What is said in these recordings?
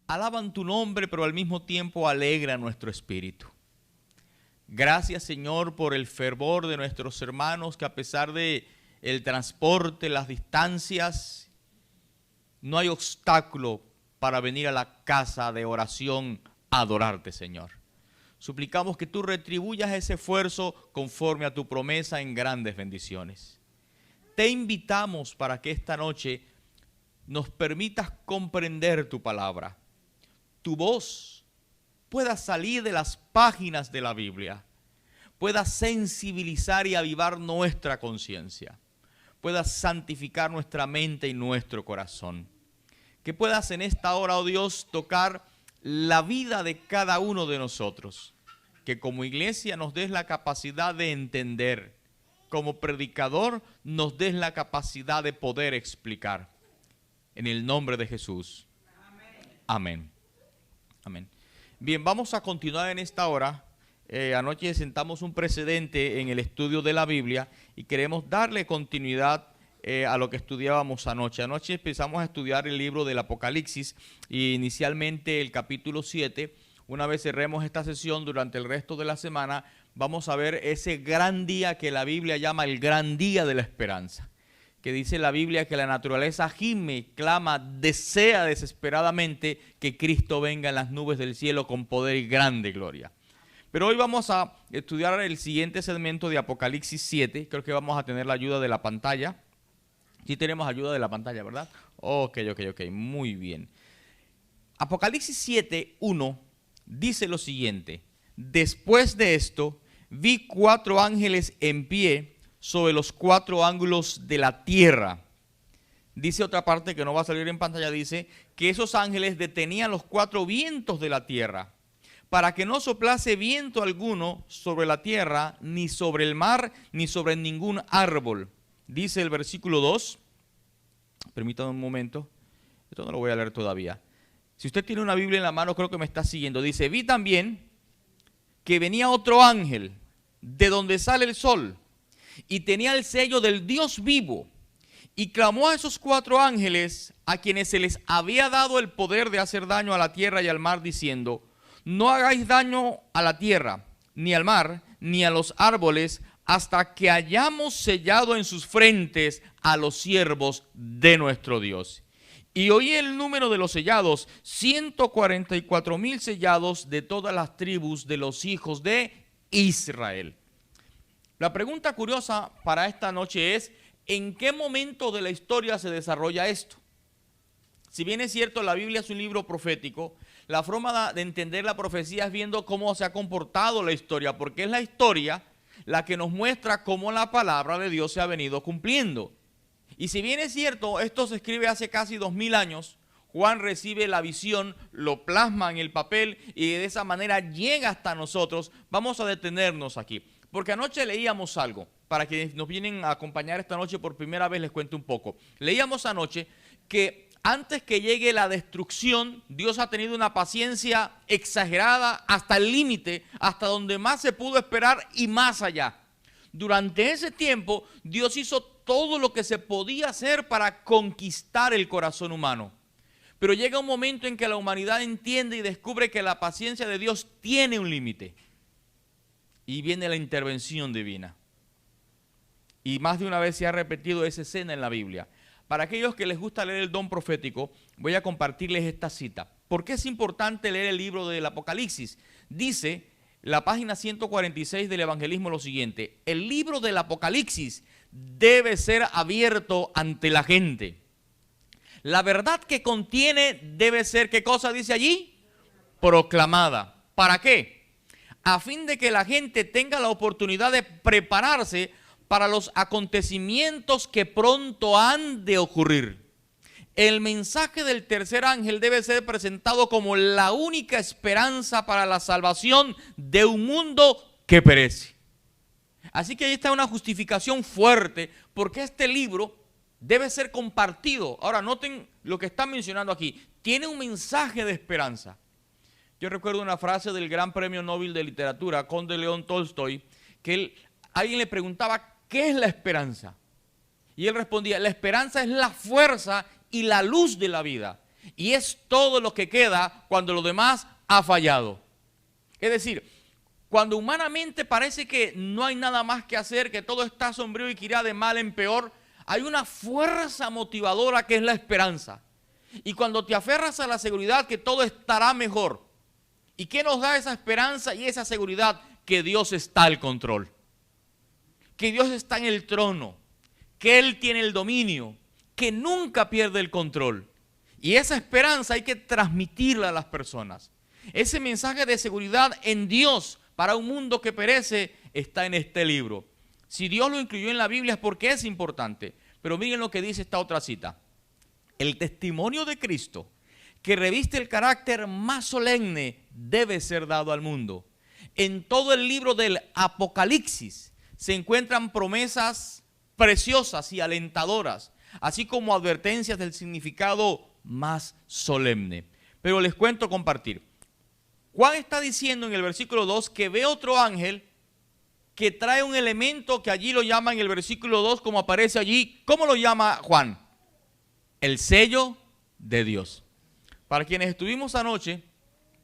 alaban tu nombre, pero al mismo tiempo alegra nuestro espíritu. Gracias, Señor, por el fervor de nuestros hermanos que a pesar de el transporte, las distancias, no hay obstáculo para venir a la casa de oración a adorarte, Señor. Suplicamos que tú retribuyas ese esfuerzo conforme a tu promesa en grandes bendiciones. Te invitamos para que esta noche nos permitas comprender tu palabra. Tu voz pueda salir de las páginas de la Biblia, pueda sensibilizar y avivar nuestra conciencia, pueda santificar nuestra mente y nuestro corazón. Que puedas en esta hora, oh Dios, tocar la vida de cada uno de nosotros. Que como iglesia nos des la capacidad de entender. Como predicador nos des la capacidad de poder explicar. En el nombre de Jesús. Amén. Amén. Bien, vamos a continuar en esta hora. Anoche sentamos un precedente en el estudio de la Biblia y queremos darle continuidad a lo que estudiábamos anoche. Anoche empezamos a estudiar el libro del Apocalipsis y inicialmente el capítulo 7. Una vez cerremos esta sesión, durante el resto de la semana vamos a ver ese gran día que la Biblia llama el gran día de la esperanza. Que dice la Biblia que la naturaleza gime, clama, desea desesperadamente que Cristo venga en las nubes del cielo con poder y grande gloria. Pero hoy vamos a estudiar el siguiente segmento de Apocalipsis 7. Creo que vamos a tener la ayuda de la pantalla. Sí tenemos ayuda de la pantalla, ¿verdad? Ok, muy bien. Apocalipsis 7, 1 dice lo siguiente. Después de esto, vi 4 ángeles en pie sobre los 4 ángulos de la tierra. Dice otra parte que no va a salir en pantalla, dice que esos ángeles detenían los 4 vientos de la tierra, para que no soplase viento alguno sobre la tierra, ni sobre el mar, ni sobre ningún árbol. Dice el versículo 2, permítame un momento, esto no lo voy a leer todavía. Si usted tiene una Biblia en la mano, creo que me está siguiendo. Dice, vi también que venía otro ángel de donde sale el sol y tenía el sello del Dios vivo y clamó a esos 4 ángeles a quienes se les había dado el poder de hacer daño a la tierra y al mar, diciendo, no hagáis daño a la tierra, ni al mar, ni a los árboles, hasta que hayamos sellado en sus frentes a los siervos de nuestro Dios. Y oí el número de los sellados, 144,000 sellados de todas las tribus de los hijos de Israel. La pregunta curiosa para esta noche es, ¿en qué momento de la historia se desarrolla esto? Si bien es cierto, la Biblia es un libro profético, la forma de entender la profecía es viendo cómo se ha comportado la historia, porque es la historia la que nos muestra cómo la palabra de Dios se ha venido cumpliendo. Y si bien es cierto, esto se escribe hace casi 2000 años, Juan recibe la visión, lo plasma en el papel y de esa manera llega hasta nosotros. Vamos a detenernos aquí, porque anoche leíamos algo. Para quienes nos vienen a acompañar esta noche por primera vez les cuento un poco. Leíamos anoche que antes que llegue la destrucción, Dios ha tenido una paciencia exagerada hasta el límite, hasta donde más se pudo esperar y más allá. Durante ese tiempo, Dios hizo todo lo que se podía hacer para conquistar el corazón humano. Pero llega un momento en que la humanidad entiende y descubre que la paciencia de Dios tiene un límite. Y viene la intervención divina. Y más de una vez se ha repetido esa escena en la Biblia. Para aquellos que les gusta leer el don profético, voy a compartirles esta cita. ¿Por qué es importante leer el libro del Apocalipsis? Dice la página 146 del Evangelismo lo siguiente: el libro del Apocalipsis debe ser abierto ante la gente. La verdad que contiene debe ser, ¿qué cosa dice allí? Proclamada. ¿Para qué? A fin de que la gente tenga la oportunidad de prepararse para los acontecimientos que pronto han de ocurrir. El mensaje del tercer ángel debe ser presentado como la única esperanza para la salvación de un mundo que perece. Así que ahí está una justificación fuerte porque este libro debe ser compartido. Ahora noten lo que está mencionando aquí. Tiene un mensaje de esperanza. Yo recuerdo una frase del gran premio Nobel de literatura, Conde León Tolstoy, que alguien le preguntaba, ¿qué es la esperanza? Y él respondía, la esperanza es la fuerza y la luz de la vida. Y es todo lo que queda cuando lo demás ha fallado. Es decir, cuando humanamente parece que no hay nada más que hacer, que todo está sombrío y que irá de mal en peor, hay una fuerza motivadora que es la esperanza. Y cuando te aferras a la seguridad que todo estará mejor, ¿y qué nos da esa esperanza y esa seguridad? Que Dios está al control, que Dios está en el trono, que Él tiene el dominio, que nunca pierde el control. Y esa esperanza hay que transmitirla a las personas. Ese mensaje de seguridad en Dios para un mundo que perece está en este libro. Si Dios lo incluyó en la Biblia es porque es importante. Pero miren lo que dice esta otra cita. El testimonio de Cristo, que reviste el carácter más solemne, debe ser dado al mundo. En todo el libro del Apocalipsis se encuentran promesas preciosas y alentadoras, así como advertencias del significado más solemne. Pero les cuento compartir. Juan está diciendo en el versículo 2 que ve otro ángel que trae un elemento que allí lo llama en el versículo 2 como aparece allí. ¿Cómo lo llama Juan? El sello de Dios. Para quienes estuvimos anoche,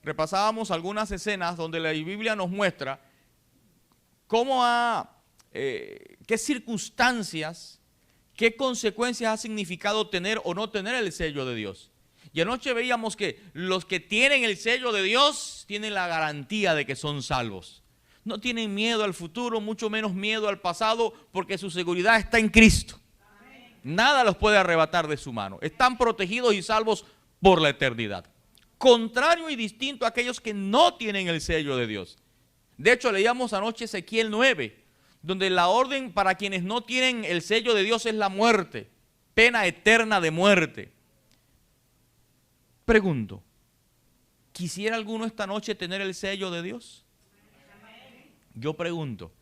repasábamos algunas escenas donde la Biblia nos muestra cómo qué circunstancias, qué consecuencias ha significado tener o no tener el sello de Dios. Y anoche veíamos que los que tienen el sello de Dios tienen la garantía de que son salvos. No tienen miedo al futuro, mucho menos miedo al pasado, porque su seguridad está en Cristo. Nada los puede arrebatar de su mano. Están protegidos y salvos por la eternidad. Contrario y distinto a aquellos que no tienen el sello de Dios. De hecho, leíamos anoche Ezequiel 9, donde la orden para quienes no tienen el sello de Dios es la muerte, pena eterna de muerte. Pregunto, ¿quisiera alguno esta noche tener el sello de Dios? Yo pregunto,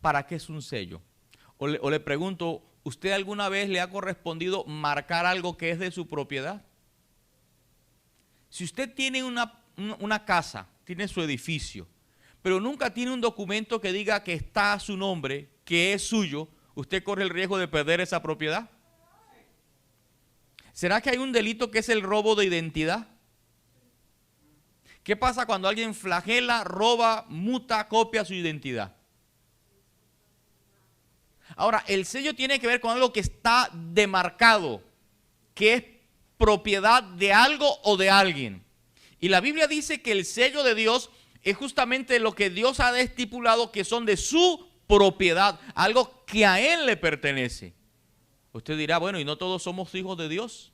¿para qué es un sello? O le pregunto, ¿usted alguna vez le ha correspondido marcar algo que es de su propiedad? Si usted tiene una casa, tiene su edificio, pero nunca tiene un documento que diga que está a su nombre, que es suyo, ¿usted corre el riesgo de perder esa propiedad? ¿Será que hay un delito que es el robo de identidad? ¿Qué pasa cuando alguien flagela, roba, muta, copia su identidad? Ahora, el sello tiene que ver con algo que está demarcado, que es propiedad de algo o de alguien. Y la Biblia dice que el sello de Dios es justamente lo que Dios ha estipulado que son de su propiedad, algo que a Él le pertenece. Usted dirá, bueno, ¿y no todos somos hijos de Dios?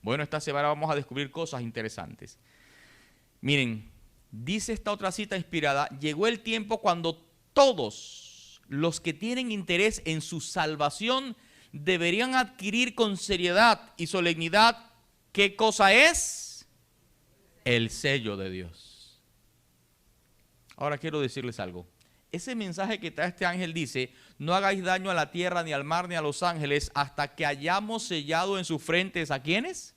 Bueno, esta semana vamos a descubrir cosas interesantes. Miren, dice esta otra cita inspirada, llegó el tiempo cuando todos los que tienen interés en su salvación deberían adquirir con seriedad y solemnidad, ¿qué cosa es? El sello de Dios. Ahora quiero decirles algo. Ese mensaje que trae este ángel dice, no hagáis daño a la tierra, ni al mar, ni a los ángeles, hasta que hayamos sellado en sus frentes, ¿a quiénes?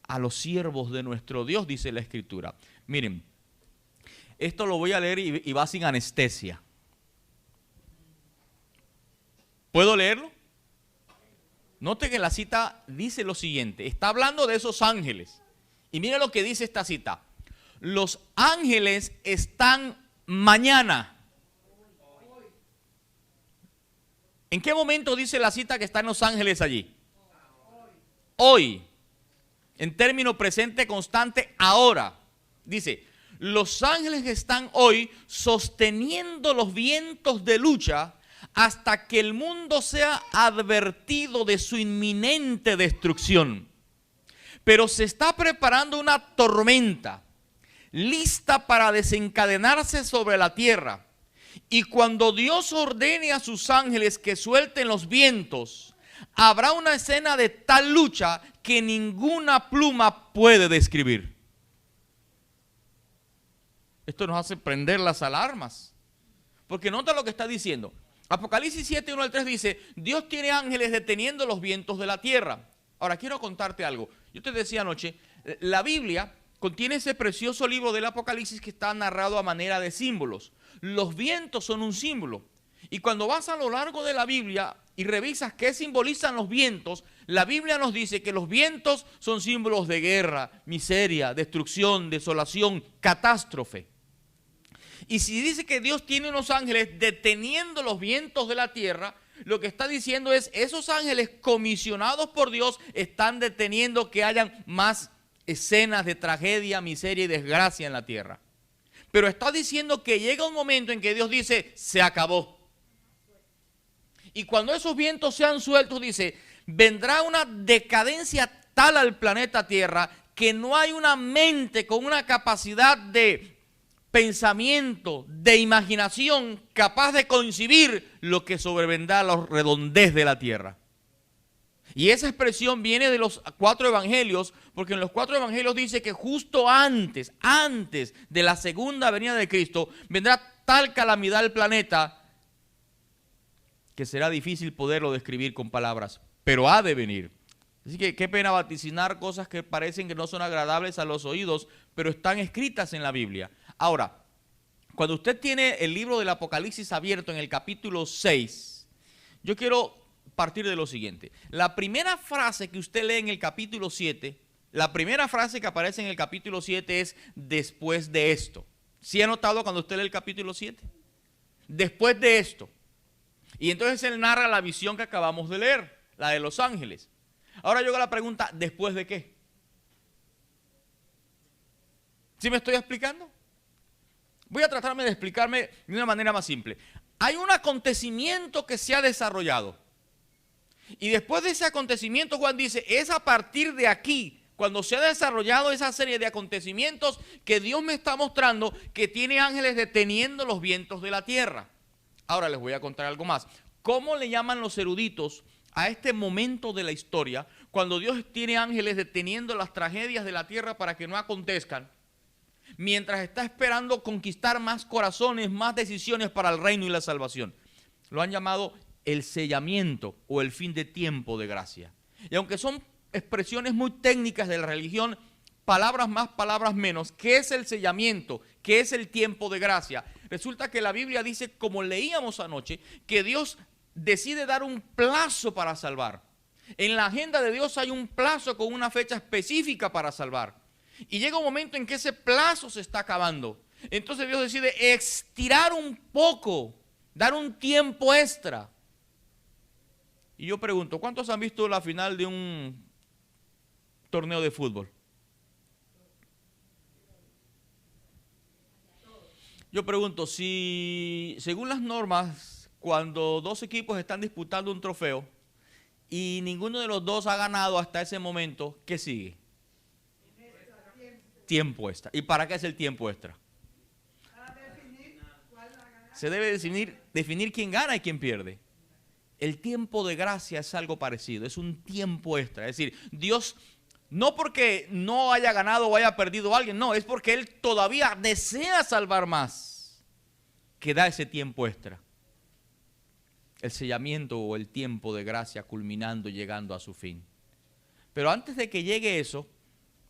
A los siervos de nuestro Dios, dice la Escritura. Miren, esto lo voy a leer y va sin anestesia. ¿Puedo leerlo? Noten que la cita dice lo siguiente, está hablando de esos ángeles. Y miren lo que dice esta cita. Los ángeles están mañana. ¿En qué momento dice la cita que están los ángeles allí? Hoy. En término presente constante, ahora. Dice, los ángeles están hoy sosteniendo los vientos de lucha hasta que el mundo sea advertido de su inminente destrucción. Pero se está preparando una tormenta lista para desencadenarse sobre la tierra. Y cuando Dios ordene a sus ángeles que suelten los vientos, habrá una escena de tal lucha que ninguna pluma puede describir. Esto nos hace prender las alarmas. Porque nota lo que está diciendo. Apocalipsis 7, 1 al 3 dice, Dios tiene ángeles deteniendo los vientos de la tierra. Ahora quiero contarte algo. Yo te decía anoche, la Biblia contiene ese precioso libro del Apocalipsis que está narrado a manera de símbolos. Los vientos son un símbolo. Y cuando vas a lo largo de la Biblia y revisas qué simbolizan los vientos, la Biblia nos dice que los vientos son símbolos de guerra, miseria, destrucción, desolación, catástrofe. Y si dice que Dios tiene unos ángeles deteniendo los vientos de la tierra, lo que está diciendo es, esos ángeles comisionados por Dios están deteniendo que hayan más escenas de tragedia, miseria y desgracia en la tierra. Pero está diciendo que llega un momento en que Dios dice, se acabó. Y cuando esos vientos sean sueltos, dice, vendrá una decadencia tal al planeta Tierra que no hay una mente con una capacidad de pensamiento, de imaginación capaz de concebir lo que sobrevendrá a la redondez de la tierra. Y esa expresión viene de los 4 evangelios, porque en los 4 evangelios dice que justo antes de la segunda venida de Cristo, vendrá tal calamidad al planeta que será difícil poderlo describir con palabras, pero ha de venir. Así que qué pena vaticinar cosas que parecen que no son agradables a los oídos, pero están escritas en la Biblia. Ahora, cuando usted tiene el libro del Apocalipsis abierto en el capítulo 6, yo quiero partir de lo siguiente. La primera frase que usted lee en el capítulo 7, la primera frase que aparece en el capítulo 7 es después de esto. ¿Sí ha notado cuando usted lee el capítulo 7? Después de esto. Y entonces él narra la visión que acabamos de leer, la de los ángeles. Ahora yo hago la pregunta, ¿después de qué? ¿Sí me estoy explicando? Voy a tratarme de explicarme de una manera más simple. Hay un acontecimiento que se ha desarrollado. Y después de ese acontecimiento, Juan dice, es a partir de aquí, cuando se ha desarrollado esa serie de acontecimientos, que Dios me está mostrando que tiene ángeles deteniendo los vientos de la tierra. Ahora les voy a contar algo más. ¿Cómo le llaman los eruditos a este momento de la historia, cuando Dios tiene ángeles deteniendo las tragedias de la tierra para que no acontezcan, mientras está esperando conquistar más corazones, más decisiones para el reino y la salvación? Lo han llamado el sellamiento o el fin de tiempo de gracia. Y aunque son expresiones muy técnicas de la religión, palabras más, palabras menos, ¿qué es el sellamiento? ¿Qué es el tiempo de gracia? Resulta que la Biblia dice, como leíamos anoche, que Dios decide dar un plazo para salvar. En la agenda de Dios hay un plazo con una fecha específica para salvar. Y llega un momento en que ese plazo se está acabando. Entonces Dios decide estirar un poco, dar un tiempo extra. Y yo pregunto, ¿cuántos han visto la final de un torneo de fútbol? Yo pregunto, si según las normas, cuando 2 equipos están disputando un trofeo y ninguno de los 2 ha ganado hasta ese momento, ¿qué sigue? Tiempo extra. ¿Y para qué es el tiempo extra? Se debe definir quién gana y quién pierde. El tiempo de gracia es algo parecido, es un tiempo extra. Es decir, Dios, no porque no haya ganado o haya perdido a alguien, no, es porque Él todavía desea salvar más, que da ese tiempo extra. El sellamiento o el tiempo de gracia culminando, llegando a su fin. Pero antes de que llegue eso,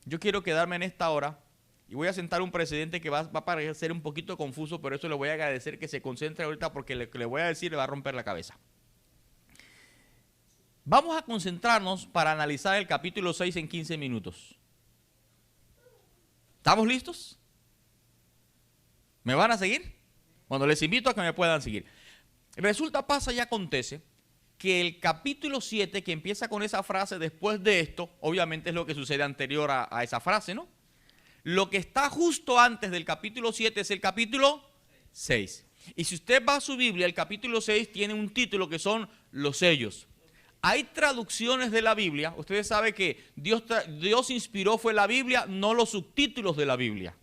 yo quiero quedarme en esta hora y voy a sentar un precedente que va a parecer un poquito confuso, pero eso le voy a agradecer que se concentre ahorita porque lo que le voy a decir le va a romper la cabeza. Vamos a concentrarnos para analizar el capítulo 6 en 15 minutos. ¿Estamos listos? ¿Me van a seguir? Bueno, les invito a que me puedan seguir. Resulta, pasa y acontece que el capítulo 7, que empieza con esa frase después de esto, obviamente es lo que sucede anterior a esa frase, ¿no? Lo que está justo antes del capítulo 7 es el capítulo 6. Y si usted va a su Biblia, el capítulo 6 tiene un título que son los sellos. Hay traducciones de la Biblia, ustedes saben que Dios inspiró fue la Biblia, no los subtítulos de la Biblia.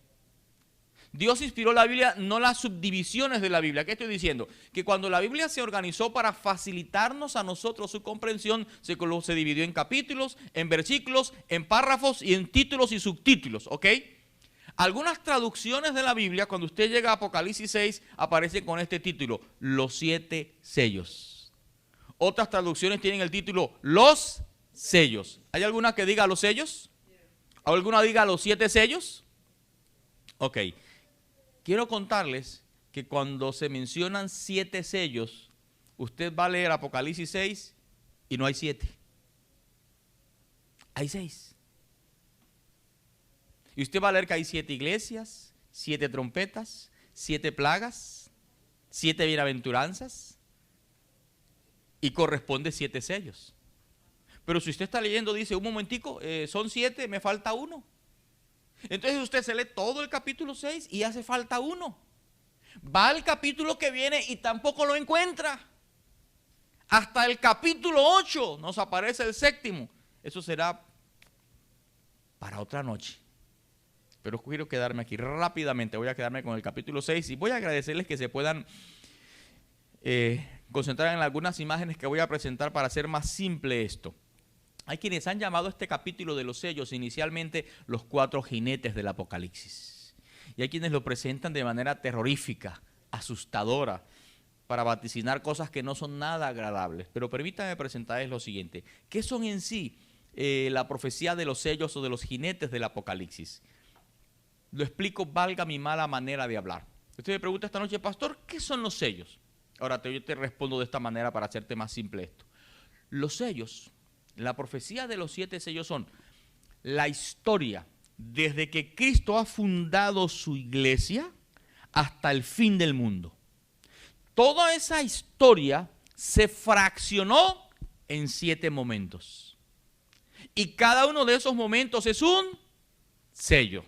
Dios inspiró la Biblia, no las subdivisiones de la Biblia. ¿Qué estoy diciendo? Que cuando la Biblia se organizó para facilitarnos a nosotros su comprensión, se dividió en capítulos, en versículos, en párrafos y en títulos y subtítulos, ¿ok? Algunas traducciones de la Biblia, cuando usted llega a Apocalipsis 6, aparecen con este título, los 7 sellos. Otras traducciones tienen el título, los sellos. ¿Hay alguna que diga los sellos? ¿Hay alguna que diga los 7 sellos? Ok. Quiero contarles que cuando se mencionan 7 sellos, usted va a leer Apocalipsis 6 y no hay 7. Hay 6. Y usted va a leer que hay 7 iglesias, 7 trompetas, 7 plagas, 7 bienaventuranzas y corresponde 7 sellos. Pero si usted está leyendo, dice, un momentico, son 7, me falta 1. Entonces usted se lee todo el capítulo 6 y hace falta 1. Va al capítulo que viene y tampoco lo encuentra. Hasta el capítulo 8 nos aparece el 7º. Eso será para otra noche. Pero quiero quedarme aquí rápidamente. Voy a quedarme con el capítulo 6 y voy a agradecerles que se puedan concentrar en algunas imágenes que voy a presentar para hacer más simple esto. Hay quienes han llamado este capítulo de los sellos inicialmente los 4 jinetes del Apocalipsis. Y hay quienes lo presentan de manera terrorífica, asustadora, para vaticinar cosas que no son nada agradables. Pero permítanme presentarles lo siguiente. ¿Qué son en sí la profecía de los sellos o de los jinetes del Apocalipsis? Lo explico, valga mi mala manera de hablar. Usted me pregunta esta noche, pastor, ¿qué son los sellos? Ahora yo te respondo de esta manera para hacerte más simple esto. Los sellos, la profecía de los 7 sellos son la historia desde que Cristo ha fundado su iglesia hasta el fin del mundo. Toda esa historia se fraccionó en 7 momentos. Y cada uno de esos momentos es un sello.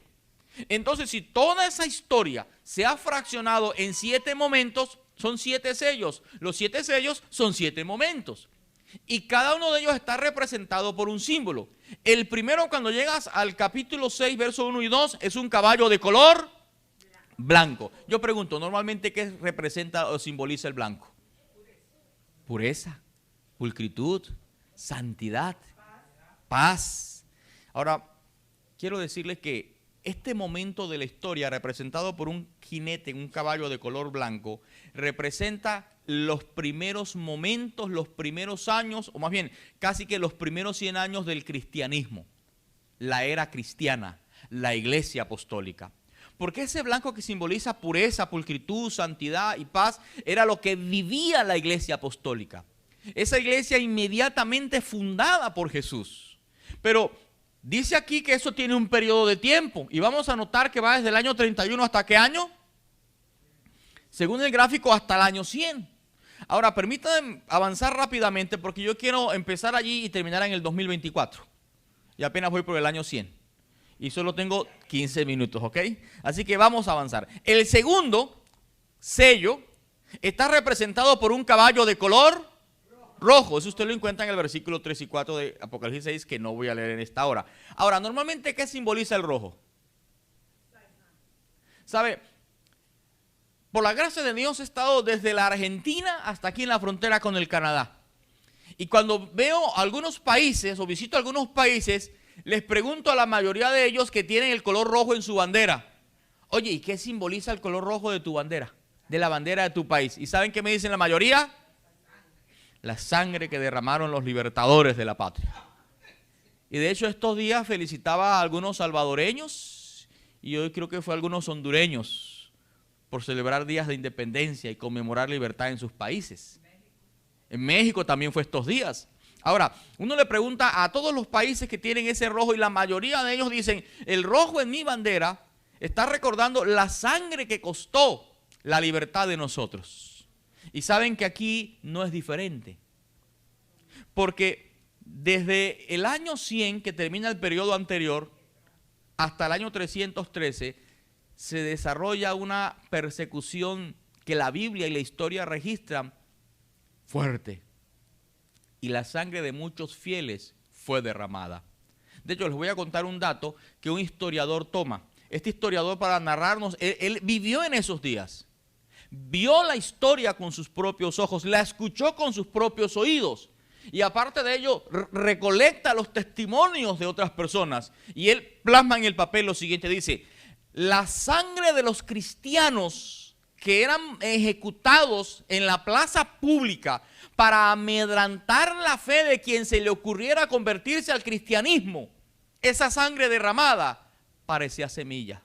Entonces, si toda esa historia se ha fraccionado en 7 momentos, son 7 sellos. Los 7 sellos son 7 momentos. Y cada uno de ellos está representado por un símbolo. El primero, cuando llegas al capítulo 6, versos 1 y 2, es un caballo de color blanco. Yo pregunto, normalmente, ¿qué representa o simboliza el blanco? Pureza, pulcritud, santidad, paz. Ahora, quiero decirles que este momento de la historia, representado por un jinete, un caballo de color blanco, representa los primeros momentos, los primeros años, o más bien, casi que los primeros 100 años del cristianismo, la era cristiana, la iglesia apostólica. Porque ese blanco que simboliza pureza, pulcritud, santidad y paz, era lo que vivía la iglesia apostólica. Esa iglesia inmediatamente fundada por Jesús. Pero dice aquí que eso tiene un periodo de tiempo. Y vamos a notar que va desde el año 31 hasta ¿qué año? Según el gráfico, hasta el año 100. Ahora, permítanme avanzar rápidamente porque yo quiero empezar allí y terminar en el 2024. Y apenas voy por el año 100. Y solo tengo 15 minutos, ¿ok? Así que vamos a avanzar. El segundo sello está representado por un caballo de color rojo. Eso usted lo encuentra en el versículo 3 y 4 de Apocalipsis 6, que no voy a leer en esta hora. Ahora, normalmente, ¿qué simboliza el rojo? ¿Sabe? Por la gracia de Dios he estado desde la Argentina hasta aquí en la frontera con el Canadá. Y cuando veo algunos países o visito algunos países, les pregunto a la mayoría de ellos que tienen el color rojo en su bandera. Oye, ¿y qué simboliza el color rojo de tu bandera? De la bandera de tu país. ¿Y saben qué me dicen la mayoría? La sangre que derramaron los libertadores de la patria. Y de hecho estos días felicitaba a algunos salvadoreños y hoy creo que fue a algunos hondureños por celebrar días de independencia y conmemorar libertad en sus países. En México también fue estos días. Ahora, uno le pregunta a todos los países que tienen ese rojo y la mayoría de ellos dicen, el rojo en mi bandera está recordando la sangre que costó la libertad de nosotros. Y saben que aquí no es diferente. Porque desde el año 100, que termina el periodo anterior, hasta el año 313, se desarrolla una persecución que la Biblia y la historia registran fuerte. Y la sangre de muchos fieles fue derramada. De hecho, les voy a contar un dato que un historiador toma. Este historiador, para narrarnos, él vivió en esos días. Vio la historia con sus propios ojos, la escuchó con sus propios oídos. Y aparte de ello, recolecta los testimonios de otras personas. Y él plasma en el papel lo siguiente, dice: la sangre de los cristianos que eran ejecutados en la plaza pública para amedrantar la fe de quien se le ocurriera convertirse al cristianismo, esa sangre derramada parecía semilla.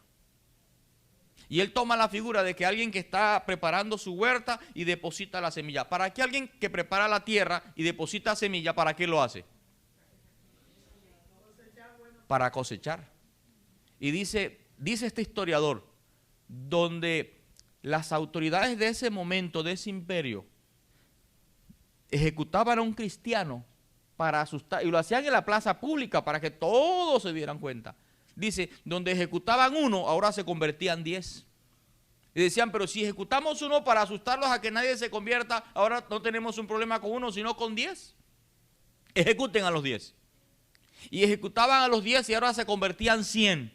Y él toma la figura de que alguien que está preparando su huerta y deposita la semilla. ¿Para qué alguien que prepara la tierra y deposita semilla, para qué lo hace? Para cosechar. Y dice este historiador, donde las autoridades de ese momento, de ese imperio, ejecutaban a un cristiano para asustar, y lo hacían en la plaza pública para que todos se dieran cuenta. Dice, donde ejecutaban uno, ahora se convertían 10. Y decían, pero si ejecutamos uno para asustarlos a que nadie se convierta, ahora no tenemos un problema con uno, sino con 10. Ejecuten a los 10. Y ejecutaban a los 10 y ahora se convertían 100.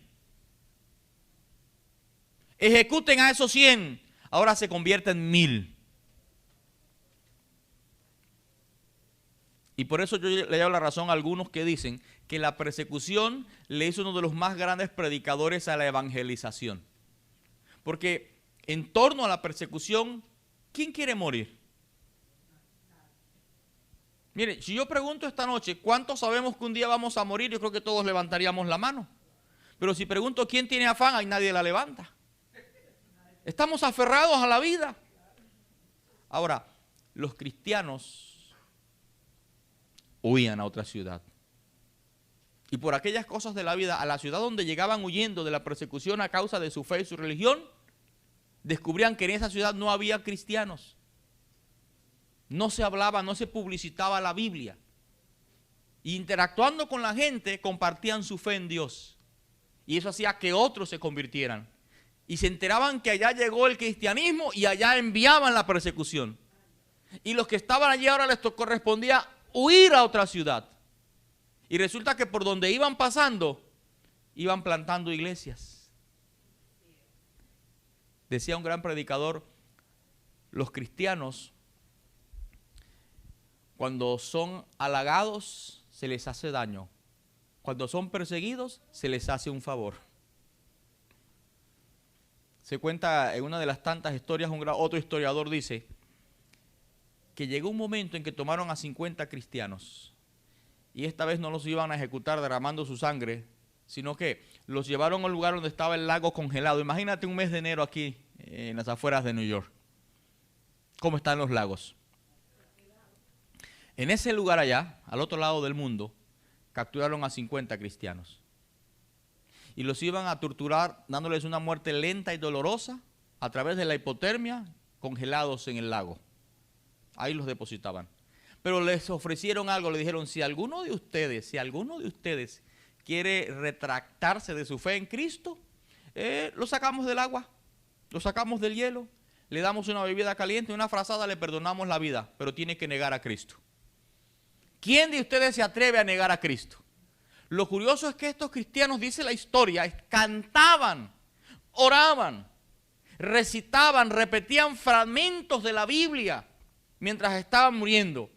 Ejecuten a esos 100, ahora se convierten en 1000. Y por eso yo le doy la razón a algunos que dicen que la persecución le hizo uno de los más grandes predicadores a la evangelización. Porque en torno a la persecución, ¿quién quiere morir? Mire, si yo pregunto esta noche, ¿cuántos sabemos que un día vamos a morir? Yo creo que todos levantaríamos la mano. Pero si pregunto quién tiene afán, ahí nadie la levanta. Estamos aferrados a la vida. Ahora, los cristianos huían a otra ciudad. Y por aquellas cosas de la vida, a la ciudad donde llegaban huyendo de la persecución a causa de su fe y su religión, descubrían que en esa ciudad no había cristianos. No se hablaba, no se publicitaba la Biblia. Y interactuando con la gente, compartían su fe en Dios. Y eso hacía que otros se convirtieran. Y se enteraban que allá llegó el cristianismo y allá enviaban la persecución. Y los que estaban allí ahora les correspondía huir a otra ciudad. Y resulta que por donde iban pasando, iban plantando iglesias. Decía un gran predicador, los cristianos, cuando son halagados, se les hace daño. Cuando son perseguidos, se les hace un favor. Se cuenta en una de las tantas historias, otro historiador dice que llegó un momento en que tomaron a 50 cristianos y esta vez no los iban a ejecutar derramando su sangre, sino que los llevaron al lugar donde estaba el lago congelado. Imagínate un mes de enero aquí en las afueras de New York. ¿Cómo están los lagos? En ese lugar allá, al otro lado del mundo, capturaron a 50 cristianos. Y los iban a torturar dándoles una muerte lenta y dolorosa a través de la hipotermia, congelados en el lago. Ahí los depositaban. Pero les ofrecieron algo, le dijeron, si alguno de ustedes quiere retractarse de su fe en Cristo, lo sacamos del agua, lo sacamos del hielo, le damos una bebida caliente, una frazada, le perdonamos la vida, pero tiene que negar a Cristo. ¿Quién de ustedes se atreve a negar a Cristo? Lo curioso es que estos cristianos, dice la historia, cantaban, oraban, recitaban, repetían fragmentos de la Biblia mientras estaban muriendo.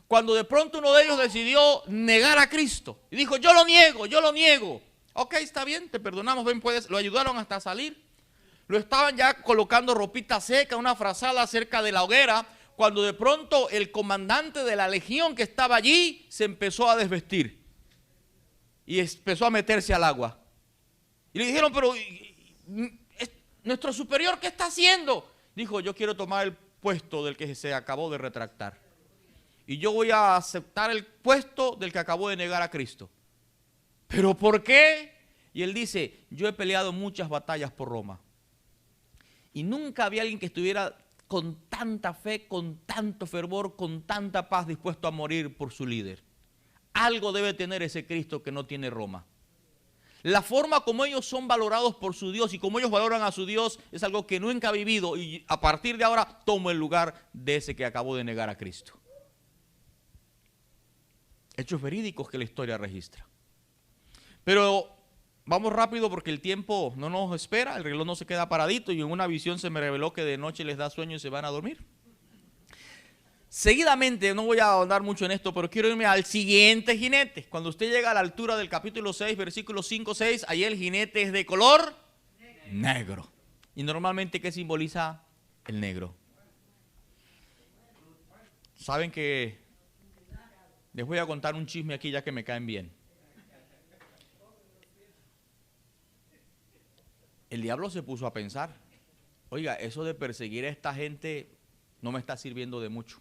Cuando de pronto uno de ellos decidió negar a Cristo y dijo, yo lo niego, yo lo niego. Ok, está bien, te perdonamos, ven, puedes. Lo ayudaron hasta salir. Lo estaban ya colocando ropita seca, una frazada cerca de la hoguera, cuando de pronto el comandante de la legión que estaba allí se empezó a desvestir y empezó a meterse al agua. Y le dijeron, pero nuestro superior, ¿qué está haciendo? Dijo, yo quiero tomar el puesto del que se acabó de retractar. Y yo voy a aceptar el puesto del que acabó de negar a Cristo. ¿Pero por qué? Y él dice, yo he peleado muchas batallas por Roma. Y nunca había alguien que estuviera con tanta fe, con tanto fervor, con tanta paz, dispuesto a morir por su líder. Algo debe tener ese Cristo que no tiene Roma. La forma como ellos son valorados por su Dios y como ellos valoran a su Dios es algo que nunca ha vivido, y a partir de ahora tomo el lugar de ese que acabó de negar a Cristo. Hechos verídicos que la historia registra. Pero vamos rápido porque el tiempo no nos espera, el reloj no se queda paradito y en una visión se me reveló que de noche les da sueño y se van a dormir. Seguidamente, no voy a ahondar mucho en esto, pero quiero irme al siguiente jinete. Cuando usted llega a la altura del capítulo 6, versículos 5-6, ahí el jinete es de color negro. Y normalmente, ¿qué simboliza el negro? Saben que les voy a contar un chisme aquí ya que me caen bien. El diablo se puso a pensar, oiga, eso de perseguir a esta gente no me está sirviendo de mucho.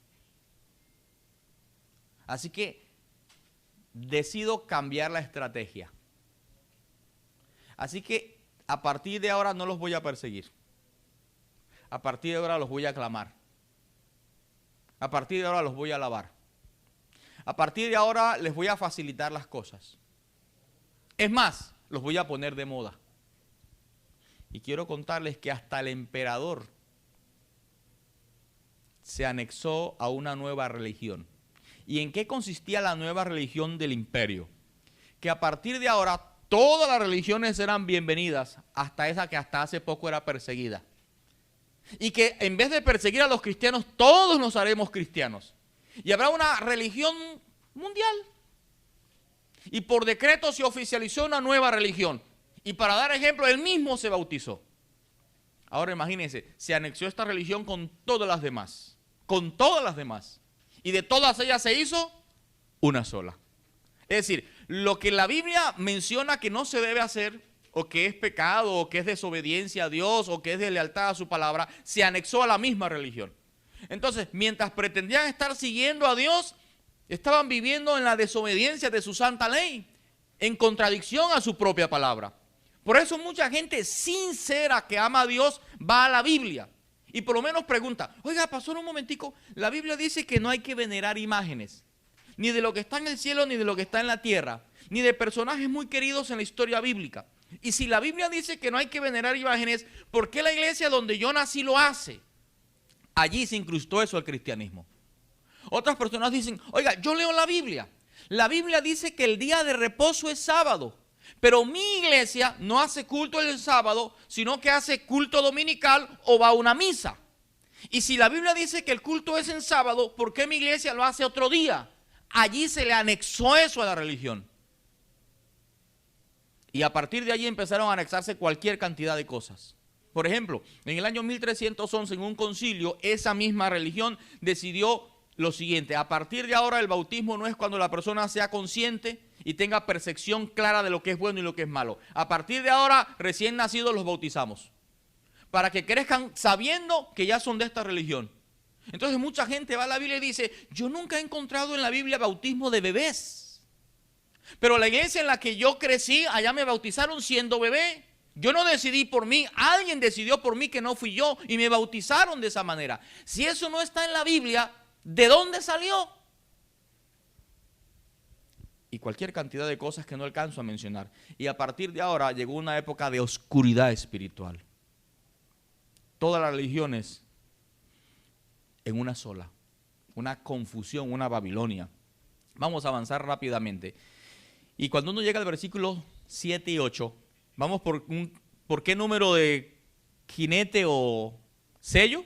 Así que decido cambiar la estrategia. Así que a partir de ahora no los voy a perseguir. A partir de ahora los voy a aclamar. A partir de ahora los voy a alabar. A partir de ahora les voy a facilitar las cosas. Es más, los voy a poner de moda. Y quiero contarles que hasta el emperador se anexó a una nueva religión. ¿Y en qué consistía la nueva religión del imperio? Que a partir de ahora todas las religiones eran bienvenidas, hasta esa que hasta hace poco era perseguida. Y que en vez de perseguir a los cristianos, todos nos haremos cristianos. Y habrá una religión mundial. Y por decreto se oficializó una nueva religión. Y para dar ejemplo, él mismo se bautizó. Ahora imagínense, se anexó esta religión con todas las demás. Con todas las demás. Y de todas ellas se hizo una sola. Es decir, lo que la Biblia menciona que no se debe hacer, o que es pecado, o que es desobediencia a Dios, o que es deslealtad a su palabra, se anexó a la misma religión. Entonces, mientras pretendían estar siguiendo a Dios, estaban viviendo en la desobediencia de su santa ley, en contradicción a su propia palabra. Por eso mucha gente sincera que ama a Dios va a la Biblia y por lo menos pregunta, oiga, pastor, un momentico, la Biblia dice que no hay que venerar imágenes, ni de lo que está en el cielo, ni de lo que está en la tierra, ni de personajes muy queridos en la historia bíblica. Y si la Biblia dice que no hay que venerar imágenes, ¿por qué la iglesia donde yo nací lo hace? Allí se incrustó eso al cristianismo. Otras personas dicen, oiga, yo leo la Biblia. La Biblia dice que el día de reposo es sábado, pero mi iglesia no hace culto el sábado, sino que hace culto dominical o va a una misa. Y si la Biblia dice que el culto es en sábado, ¿por qué mi iglesia lo hace otro día? Allí se le anexó eso a la religión. Y a partir de allí empezaron a anexarse cualquier cantidad de cosas. Por ejemplo, en el año 1311, en un concilio, esa misma religión decidió lo siguiente: a partir de ahora el bautismo no es cuando la persona sea consciente y tenga percepción clara de lo que es bueno y lo que es malo. A partir de ahora, recién nacidos los bautizamos, para que crezcan sabiendo que ya son de esta religión. Entonces mucha gente va a la Biblia y dice, yo nunca he encontrado en la Biblia bautismo de bebés. Pero la iglesia en la que yo crecí, allá me bautizaron siendo bebé. Yo no decidí por mí, alguien decidió por mí que no fui yo y me bautizaron de esa manera. Si eso no está en la Biblia, ¿de dónde salió? Y cualquier cantidad de cosas que no alcanzo a mencionar. Y a partir de ahora llegó una época de oscuridad espiritual. Todas las religiones en una sola. Una confusión, una Babilonia. Vamos a avanzar rápidamente. Y cuando uno llega al versículo 7 y 8, vamos por qué número de jinete o sello.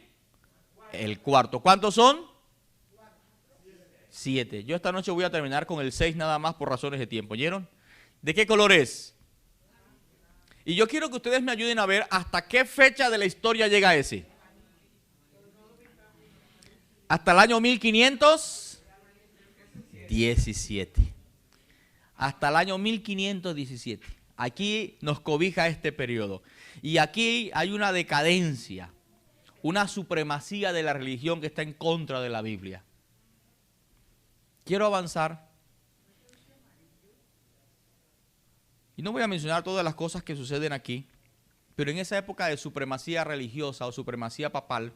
El cuarto. ¿Cuántos son? 7. Yo esta noche voy a terminar con el 6 nada más por razones de tiempo. ¿Oyeron? ¿De qué color es? Y yo quiero que ustedes me ayuden a ver hasta qué fecha de la historia llega ese. Hasta el año 1517. Hasta el año 1517. Aquí nos cobija este periodo. Y aquí hay una decadencia, una supremacía de la religión que está en contra de la Biblia. Quiero avanzar. Y no voy a mencionar todas las cosas que suceden aquí, pero en esa época de supremacía religiosa o supremacía papal,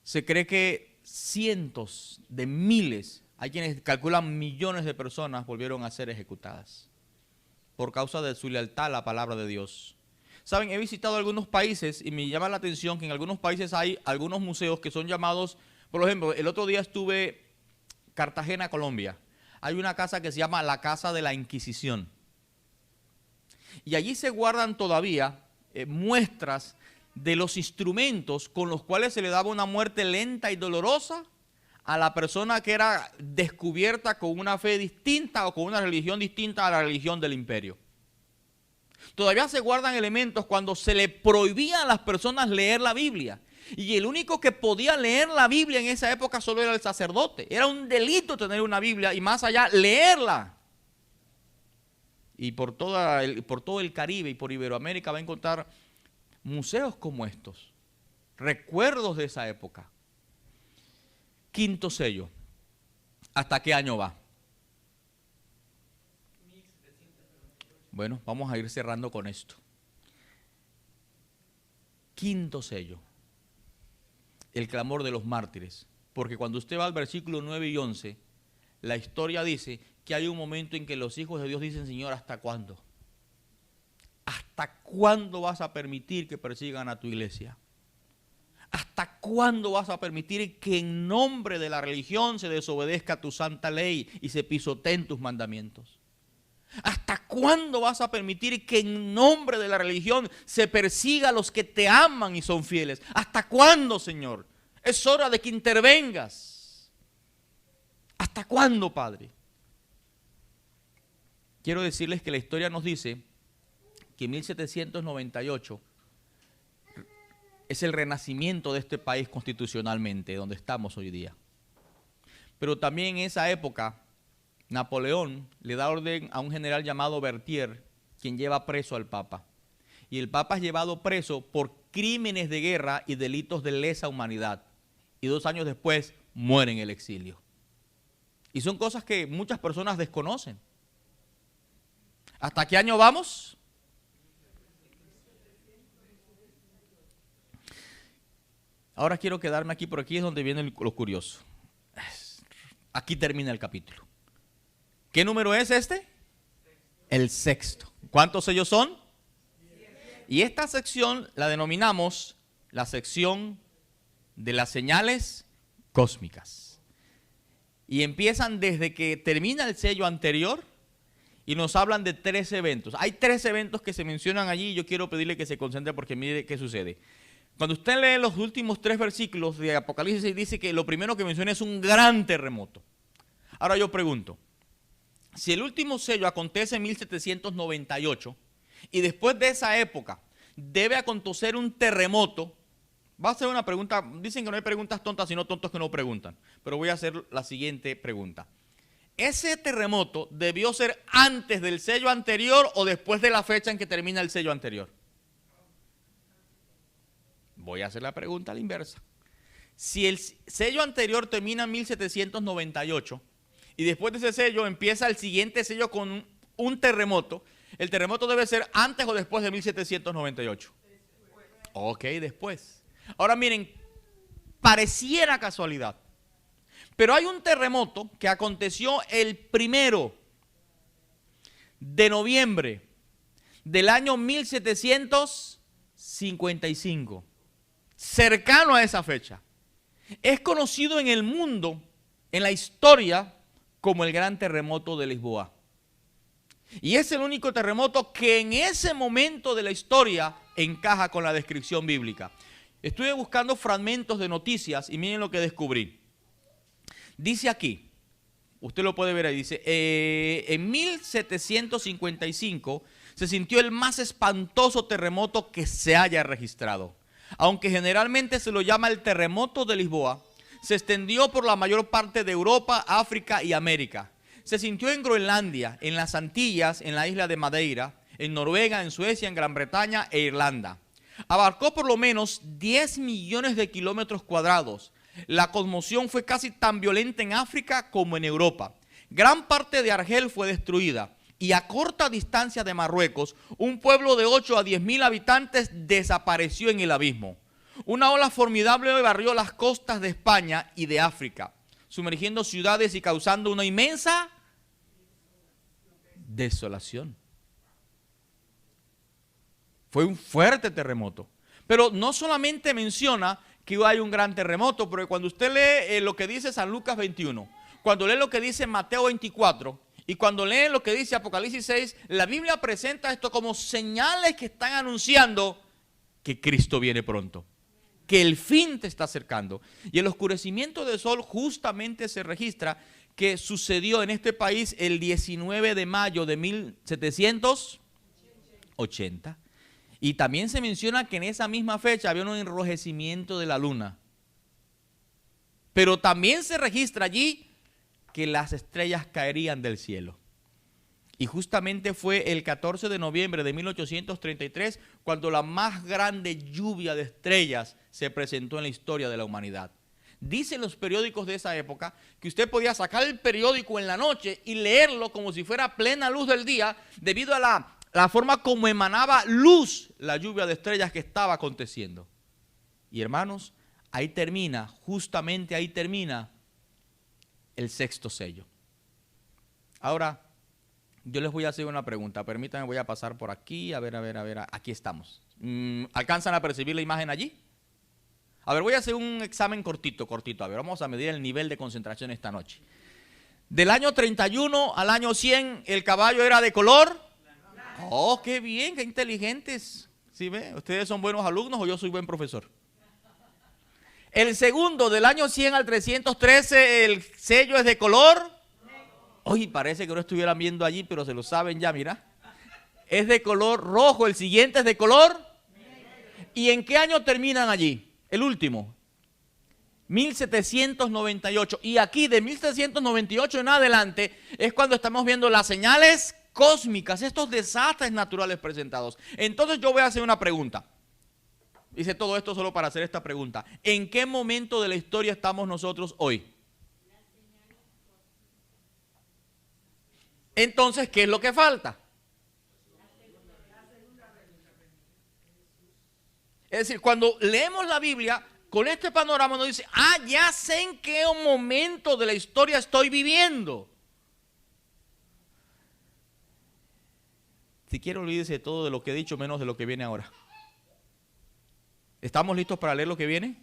se cree que cientos de miles, hay quienes calculan millones de personas volvieron a ser ejecutadas por causa de su lealtad a la palabra de Dios. Saben, he visitado algunos países y me llama la atención que en algunos países hay algunos museos que son llamados, por ejemplo, el otro día estuve en Cartagena, Colombia. Hay una casa que se llama la Casa de la Inquisición. Y allí se guardan todavía muestras de los instrumentos con los cuales se le daba una muerte lenta y dolorosa a la persona que era descubierta con una fe distinta o con una religión distinta a la religión del imperio. Todavía se guardan elementos cuando se le prohibía a las personas leer la Biblia. Y el único que podía leer la Biblia en esa época solo era el sacerdote. Era un delito tener una Biblia y más allá leerla. y por todo el Caribe y por Iberoamérica va a encontrar museos como estos, recuerdos de esa época. Quinto sello. ¿Hasta qué año va? Bueno, vamos a ir cerrando con esto. Quinto sello. El clamor de los mártires. Porque cuando usted va al versículo 9 y 11, la historia dice que hay un momento en que los hijos de Dios dicen, Señor, ¿hasta cuándo? ¿Hasta cuándo vas a permitir que persigan a tu iglesia? ¿Hasta cuándo vas a permitir que en nombre de la religión se desobedezca tu santa ley y se pisoteen tus mandamientos? ¿Hasta cuándo vas a permitir que en nombre de la religión se persiga a los que te aman y son fieles? ¿Hasta cuándo, Señor? Es hora de que intervengas. ¿Hasta cuándo, Padre? Quiero decirles que la historia nos dice que en 1798 es el renacimiento de este país constitucionalmente, donde estamos hoy día. Pero también en esa época, Napoleón le da orden a un general llamado Berthier, quien lleva preso al Papa. Y el Papa es llevado preso por crímenes de guerra y delitos de lesa humanidad. Y 2 años después muere en el exilio. Y son cosas que muchas personas desconocen. ¿Hasta qué año vamos? Ahora quiero quedarme aquí, por aquí es donde viene lo curioso. Aquí termina el capítulo. ¿Qué número es este? El sexto. ¿Cuántos sellos son? Y esta sección la denominamos la sección de las señales cósmicas. Y empiezan desde que termina el sello anterior y nos hablan de 3 eventos. Hay 3 eventos que se mencionan allí y yo quiero pedirle que se concentre porque mire qué sucede. Cuando usted lee los últimos 3 versículos de Apocalipsis, dice que lo primero que menciona es un gran terremoto. Ahora yo pregunto, si el último sello acontece en 1798 y después de esa época debe acontecer un terremoto, va a ser una pregunta, dicen que no hay preguntas tontas, sino tontos que no preguntan, pero voy a hacer la siguiente pregunta. ¿Ese terremoto debió ser antes del sello anterior o después de la fecha en que termina el sello anterior? Voy a hacer la pregunta a la inversa. Si el sello anterior termina en 1798 y después de ese sello empieza el siguiente sello con un terremoto, ¿el terremoto debe ser antes o después de 1798? Ok, después. Ahora miren, pareciera casualidad, pero hay un terremoto que aconteció el 1 de noviembre del año 1755. Cercano a esa fecha. Es conocido en el mundo, en la historia, como el gran terremoto de Lisboa. Y es el único terremoto que en ese momento de la historia encaja con la descripción bíblica. Estuve buscando fragmentos de noticias y miren lo que descubrí. Dice aquí, usted lo puede ver ahí, dice, en 1755 se sintió el más espantoso terremoto que se haya registrado. Aunque generalmente se lo llama el terremoto de Lisboa, se extendió por la mayor parte de Europa, África y América. Se sintió en Groenlandia, en las Antillas, en la isla de Madeira, en Noruega, en Suecia, en Gran Bretaña e Irlanda. Abarcó por lo menos 10 millones de kilómetros cuadrados. La conmoción fue casi tan violenta en África como en Europa. Gran parte de Argel fue destruida. Y a corta distancia de Marruecos, un pueblo de 8 a 10 mil habitantes desapareció en el abismo. Una ola formidable barrió las costas de España y de África, sumergiendo ciudades y causando una inmensa desolación. Fue un fuerte terremoto. Pero no solamente menciona que hay un gran terremoto, porque cuando usted lee lo que dice San Lucas 21, cuando lee lo que dice Mateo 24, y cuando leen lo que dice Apocalipsis 6, la Biblia presenta esto como señales que están anunciando que Cristo viene pronto, que el fin te está acercando. Y el oscurecimiento del sol justamente se registra que sucedió en este país el 19 de mayo de 1780. Y también se menciona que en esa misma fecha había un enrojecimiento de la luna. Pero también se registra allí que las estrellas caerían del cielo. Y justamente fue el 14 de noviembre de 1833 cuando la más grande lluvia de estrellas se presentó en la historia de la humanidad. Dicen los periódicos de esa época que usted podía sacar el periódico en la noche y leerlo como si fuera plena luz del día, debido a la forma como emanaba luz la lluvia de estrellas que estaba aconteciendo. Y hermanos, ahí termina, justamente ahí termina el sexto sello. Ahora, yo les voy a hacer una pregunta. Permítanme, voy a pasar por aquí. A ver. Aquí estamos. ¿Alcanzan a percibir la imagen allí? A ver, voy a hacer un examen cortito. A ver, vamos a medir el nivel de concentración esta noche. Del año 31 al año 100, ¿el caballo era de color? Oh, qué bien, qué inteligentes. ¿Sí ve? ¿Ustedes son buenos alumnos o yo soy buen profesor? El segundo, del año 100 al 313, ¿el sello es de color? Oye, parece que no estuvieran viendo allí, pero se lo saben ya, mira. Es de color rojo, el siguiente es de color. ¿Y en qué año terminan allí? El último. 1798. Y aquí de 1798 en adelante es cuando estamos viendo las señales cósmicas, estos desastres naturales presentados. Entonces yo voy a hacer una pregunta. Hice todo esto solo para hacer esta pregunta. ¿En qué momento de la historia estamos nosotros hoy? Entonces, ¿qué es lo que falta? Es decir, cuando leemos la Biblia, con este panorama nos dice, ya sé en qué momento de la historia estoy viviendo. Si quiero, olvídese de todo de lo que he dicho, menos de lo que viene ahora. ¿Estamos listos para leer lo que viene?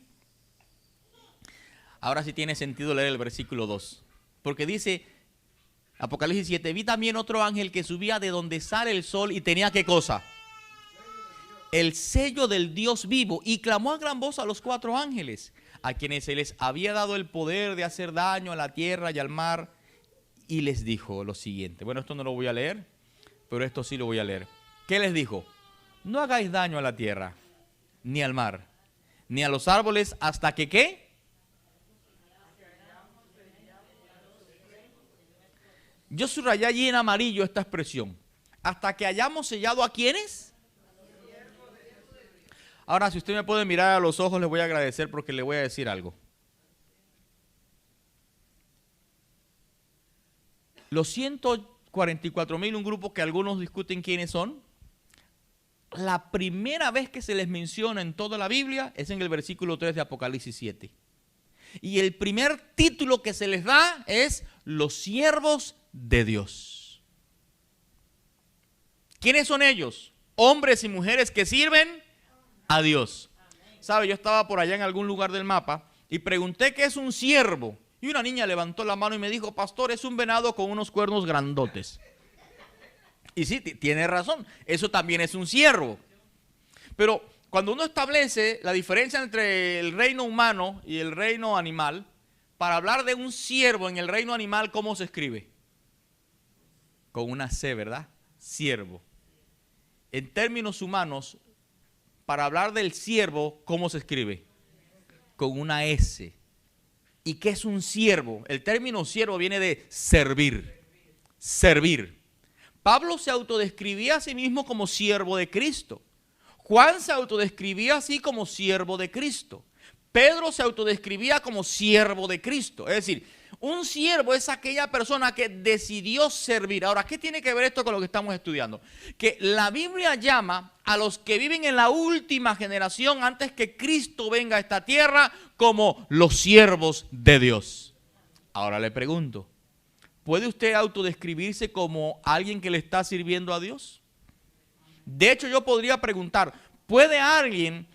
Ahora sí tiene sentido leer el versículo 2. Porque dice, Apocalipsis 7, vi también otro ángel que subía de donde sale el sol y tenía ¿qué cosa? El sello del Dios vivo, y clamó a gran voz a los 4 ángeles, a quienes se les había dado el poder de hacer daño a la tierra y al mar, y les dijo lo siguiente. Bueno, esto no lo voy a leer, pero esto sí lo voy a leer. ¿Qué les dijo? No hagáis daño a la tierra, ni al mar, ni a los árboles, hasta que ¿qué? Yo subrayé allí en amarillo esta expresión. Hasta que hayamos sellado ¿a quiénes? Ahora, si usted me puede mirar a los ojos, le voy a agradecer porque le voy a decir algo. Los 144,000, un grupo que algunos discuten quiénes son, la primera vez que se les menciona en toda la Biblia es en el versículo 3 de Apocalipsis 7. Y el primer título que se les da es los siervos de Dios. ¿Quiénes son ellos? Hombres y mujeres que sirven a Dios. ¿Sabe? Yo estaba por allá en algún lugar del mapa y pregunté qué es un siervo. Y una niña levantó la mano y me dijo, pastor, es un venado con unos cuernos grandotes. Y sí, tiene razón, eso también es un siervo. Pero cuando uno establece la diferencia entre el reino humano y el reino animal, para hablar de un siervo en el reino animal, ¿cómo se escribe? Con una C, ¿verdad? Siervo. En términos humanos, para hablar del siervo, ¿cómo se escribe? Con una S. ¿Y qué es un siervo? El término siervo viene de servir. Servir. Pablo se autodescribía a sí mismo como siervo de Cristo. Juan se autodescribía así como siervo de Cristo. Pedro se autodescribía como siervo de Cristo. Es decir, un siervo es aquella persona que decidió servir. Ahora, ¿qué tiene que ver esto con lo que estamos estudiando? Que la Biblia llama a los que viven en la última generación antes que Cristo venga a esta tierra como los siervos de Dios. Ahora le pregunto, ¿puede usted autodescribirse como alguien que le está sirviendo a Dios? De hecho, yo podría preguntar, ¿puede alguien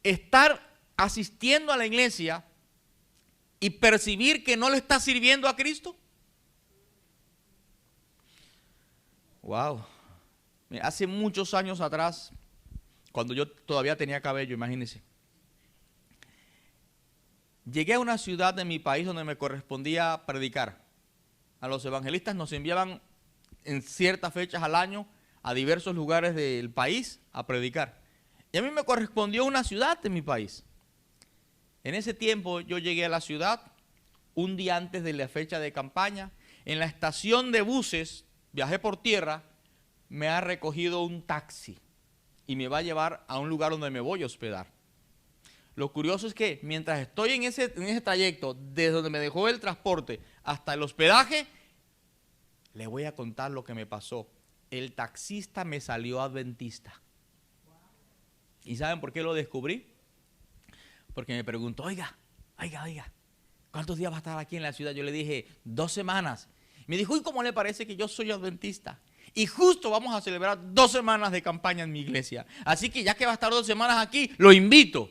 estar asistiendo a la iglesia y percibir que no le está sirviendo a Cristo? Wow. Hace muchos años atrás, cuando yo todavía tenía cabello, imagínense, llegué a una ciudad de mi país donde me correspondía predicar. A los evangelistas nos enviaban en ciertas fechas al año a diversos lugares del país a predicar. Y a mí me correspondió una ciudad de mi país. En ese tiempo yo llegué a la ciudad un día antes de la fecha de campaña. En la estación de buses viajé por tierra, me ha recogido un taxi y me va a llevar a un lugar donde me voy a hospedar. Lo curioso es que mientras estoy en ese trayecto, desde donde me dejó el transporte hasta el hospedaje, le voy a contar lo que me pasó. El taxista me salió adventista. ¿Y saben por qué lo descubrí? Porque me preguntó, oiga, ¿cuántos días va a estar aquí en la ciudad? Yo le dije, 2 semanas. Me dijo, ¿y cómo le parece que yo soy adventista? Y justo vamos a celebrar 2 semanas de campaña en mi iglesia. Así que ya que va a estar 2 semanas aquí, lo invito.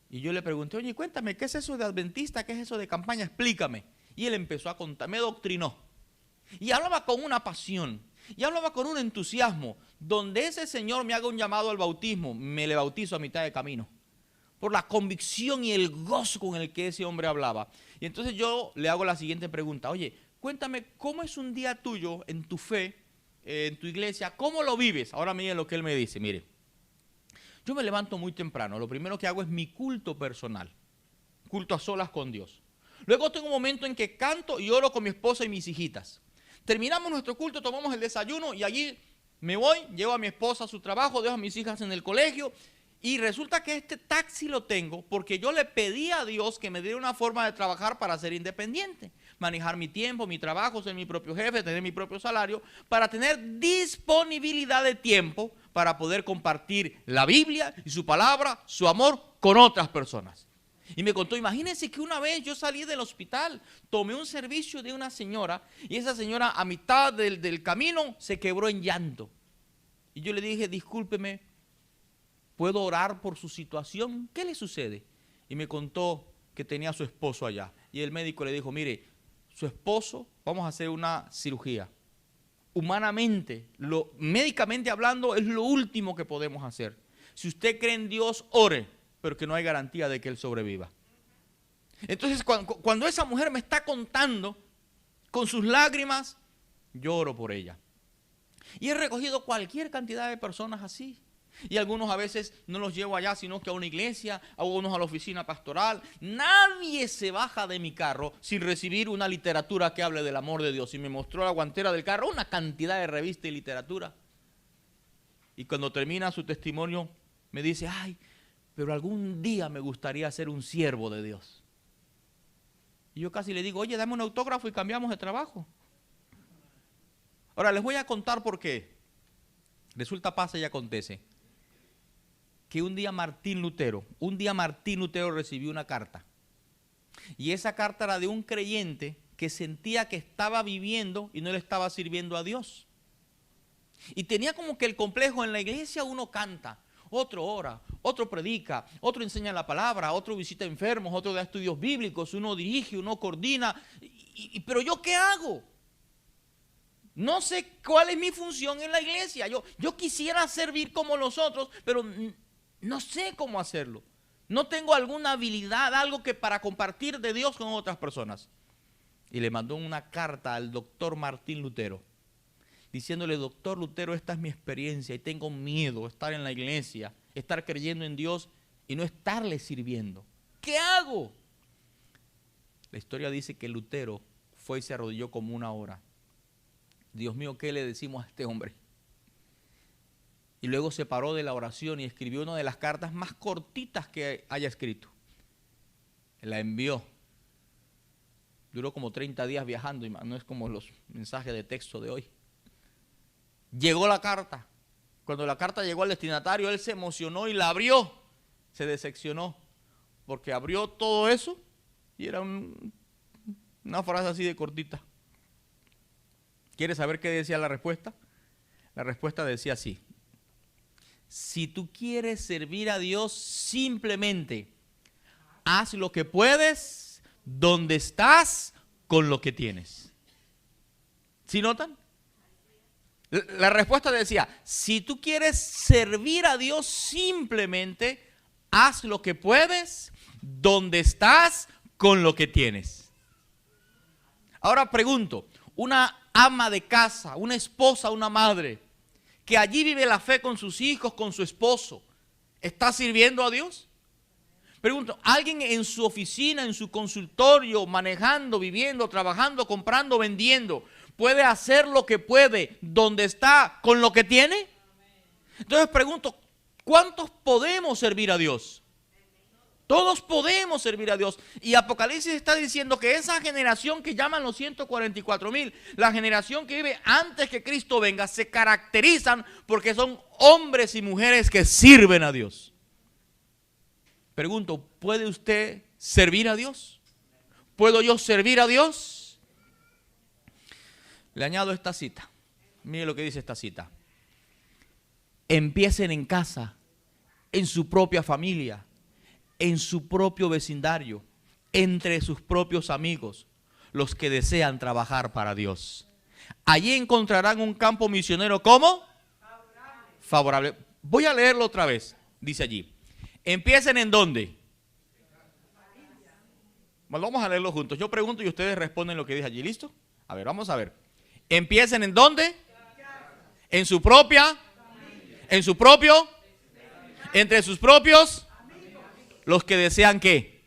Y yo le pregunté, oye, cuéntame, ¿qué es eso de adventista? ¿Qué es eso de campaña? Explícame. Y él empezó a contar, me doctrinó. Y hablaba con una pasión, y hablaba con un entusiasmo, donde ese señor me haga un llamado al bautismo, me le bautizo a mitad de camino. Por la convicción y el gozo con el que ese hombre hablaba. Y entonces yo le hago la siguiente pregunta, oye, cuéntame, ¿cómo es un día tuyo en tu fe, en tu iglesia? ¿Cómo lo vives? Ahora miren lo que él me dice, mire. Yo me levanto muy temprano, lo primero que hago es mi culto personal, culto a solas con Dios. Luego tengo un momento en que canto y oro con mi esposa y mis hijitas. Terminamos nuestro culto, tomamos el desayuno y allí me voy, llevo a mi esposa a su trabajo, dejo a mis hijas en el colegio y resulta que este taxi lo tengo porque yo le pedí a Dios que me diera una forma de trabajar para ser independiente, manejar mi tiempo, mi trabajo, ser mi propio jefe, tener mi propio salario, para tener disponibilidad de tiempo para poder compartir la Biblia y su palabra, su amor con otras personas. Y me contó, imagínense que una vez yo salí del hospital, tomé un servicio de una señora y esa señora a mitad del camino se quebró en llanto. Y yo le dije, discúlpeme, ¿puedo orar por su situación? ¿Qué le sucede? Y me contó que tenía a su esposo allá. Y el médico le dijo, mire, su esposo, vamos a hacer una cirugía. Humanamente, médicamente hablando, es lo último que podemos hacer. Si usted cree en Dios, ore, pero que no hay garantía de que él sobreviva. Entonces, cuando esa mujer me está contando con sus lágrimas, yo oro por ella. Y he recogido cualquier cantidad de personas así. Y algunos a veces no los llevo allá, sino que a una iglesia, a unos a la oficina pastoral. Nadie se baja de mi carro sin recibir una literatura que hable del amor de Dios. Y me mostró la guantera del carro una cantidad de revistas y literatura. Y cuando termina su testimonio, me dice, ay, pero algún día me gustaría ser un siervo de Dios. Y yo casi le digo, oye, dame un autógrafo y cambiamos de trabajo. Ahora les voy a contar por qué. Resulta, pasa y acontece que un día Martín Lutero recibió una carta. Y esa carta era de un creyente que sentía que estaba viviendo y no le estaba sirviendo a Dios. Y tenía como que el complejo, en la iglesia uno canta, otro ora, otro predica, otro enseña la palabra, otro visita enfermos, otro da estudios bíblicos, uno dirige, uno coordina. Pero ¿yo qué hago? No sé cuál es mi función en la iglesia. Yo quisiera servir como los otros, pero no sé cómo hacerlo. No tengo alguna habilidad, algo que para compartir de Dios con otras personas. Y le mandó una carta al doctor Martín Lutero, diciéndole, doctor Lutero, esta es mi experiencia y tengo miedo de estar en la iglesia, estar creyendo en Dios y no estarle sirviendo. ¿Qué hago? La historia dice que Lutero fue y se arrodilló como 1 hora. Dios mío, ¿qué le decimos a este hombre? Y luego se paró de la oración y escribió una de las cartas más cortitas que haya escrito. La envió. Duró como 30 días viajando, no es como los mensajes de texto de hoy. Llegó la carta. Cuando la carta llegó al destinatario, él se emocionó y la abrió. Se decepcionó porque abrió todo eso y era una frase así de cortita. ¿Quieres saber qué decía la respuesta? La respuesta decía así: si tú quieres servir a Dios, simplemente haz lo que puedes, donde estás, con lo que tienes. ¿Sí notan? La respuesta decía, si tú quieres servir a Dios, simplemente haz lo que puedes, donde estás, con lo que tienes. Ahora pregunto, una ama de casa, una esposa, una madre, que allí vive la fe con sus hijos, con su esposo, ¿está sirviendo a Dios? Pregunto, ¿alguien en su oficina, en su consultorio, manejando, viviendo, trabajando, comprando, vendiendo, puede hacer lo que puede, donde está, con lo que tiene. Entonces pregunto, ¿cuántos podemos servir a Dios? Todos podemos servir a Dios. Y Apocalipsis está diciendo que esa generación que llaman los 144,000, la generación que vive antes que Cristo venga, se caracterizan porque son hombres y mujeres que sirven a Dios. Pregunto, ¿puede usted servir a Dios? ¿Puedo yo servir a Dios? Le añado esta cita. Mire lo que dice esta cita. Empiecen en casa, en su propia familia, en su propio vecindario, entre sus propios amigos, los que desean trabajar para Dios. Allí encontrarán un campo misionero, ¿cómo? Favorable. Voy a leerlo otra vez. Dice allí. Empiecen ¿en dónde? Bueno, vamos a leerlo juntos. Yo pregunto y ustedes responden lo que dice allí. ¿Listo? A ver, vamos a ver. Empiecen ¿en dónde? En su propia, en su propio, entre sus propios, los que desean ¿qué?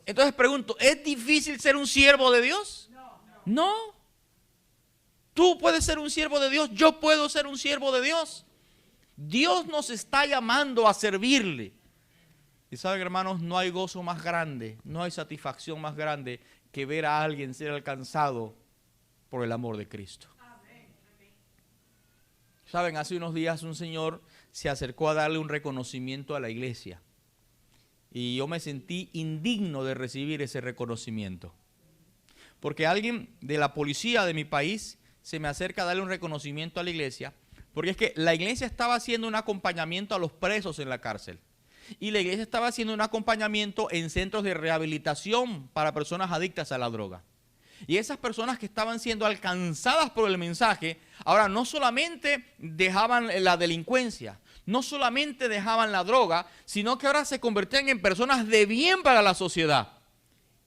Entonces pregunto, ¿es difícil ser un siervo de Dios? No. Tú puedes ser un siervo de Dios, yo puedo ser un siervo de Dios. Dios nos está llamando a servirle. Y saben, hermanos, no hay gozo más grande, no hay satisfacción más grande que ver a alguien ser alcanzado por el amor de Cristo. Saben, hace unos días un señor se acercó a darle un reconocimiento a la iglesia. Y yo me sentí indigno de recibir ese reconocimiento. Porque alguien de la policía de mi país se me acerca a darle un reconocimiento a la iglesia. Porque es que la iglesia estaba haciendo un acompañamiento a los presos en la cárcel. Y la iglesia estaba haciendo un acompañamiento en centros de rehabilitación para personas adictas a la droga. Y esas personas que estaban siendo alcanzadas por el mensaje, ahora no solamente dejaban la delincuencia, no solamente dejaban la droga, sino que ahora se convertían en personas de bien para la sociedad.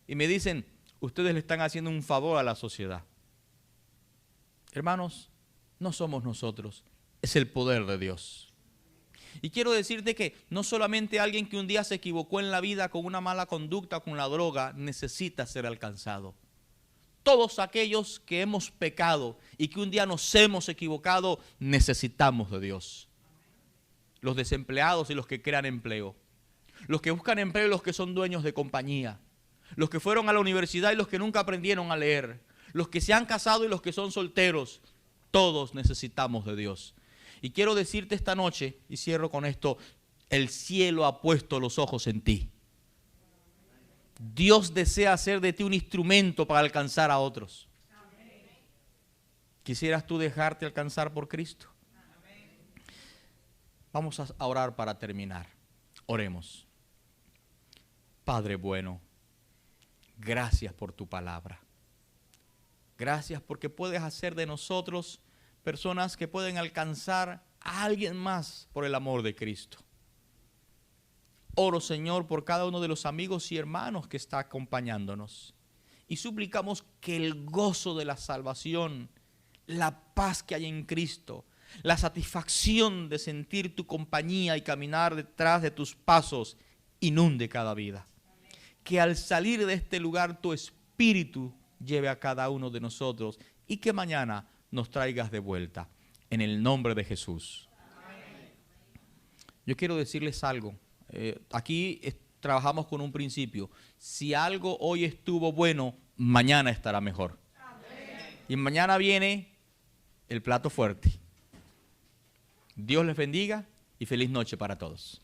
Y me dicen, ustedes le están haciendo un favor a la sociedad. Hermanos, no somos nosotros, es el poder de Dios. Y quiero decirte que no solamente alguien que un día se equivocó en la vida con una mala conducta, con la droga, necesita ser alcanzado. Todos aquellos que hemos pecado y que un día nos hemos equivocado, necesitamos de Dios. Los desempleados y los que crean empleo. Los que buscan empleo y los que son dueños de compañía. Los que fueron a la universidad y los que nunca aprendieron a leer. Los que se han casado y los que son solteros. Todos necesitamos de Dios. Y quiero decirte esta noche, y cierro con esto, el cielo ha puesto los ojos en ti. Dios desea hacer de ti un instrumento para alcanzar a otros. ¿Quisieras tú dejarte alcanzar por Cristo? Vamos a orar para terminar. Oremos. Padre bueno, gracias por tu palabra. Gracias porque puedes hacer de nosotros personas que pueden alcanzar a alguien más por el amor de Cristo. Oro, Señor, por cada uno de los amigos y hermanos que está acompañándonos. Y suplicamos que el gozo de la salvación, la paz que hay en Cristo, la satisfacción de sentir tu compañía y caminar detrás de tus pasos, inunde cada vida. Que al salir de este lugar tu Espíritu lleve a cada uno de nosotros y que mañana nos traigas de vuelta. En el nombre de Jesús. Yo quiero decirles algo. Aquí trabajamos con un principio. Si algo hoy estuvo bueno, mañana estará mejor. Y mañana viene el plato fuerte. Dios les bendiga y feliz noche para todos.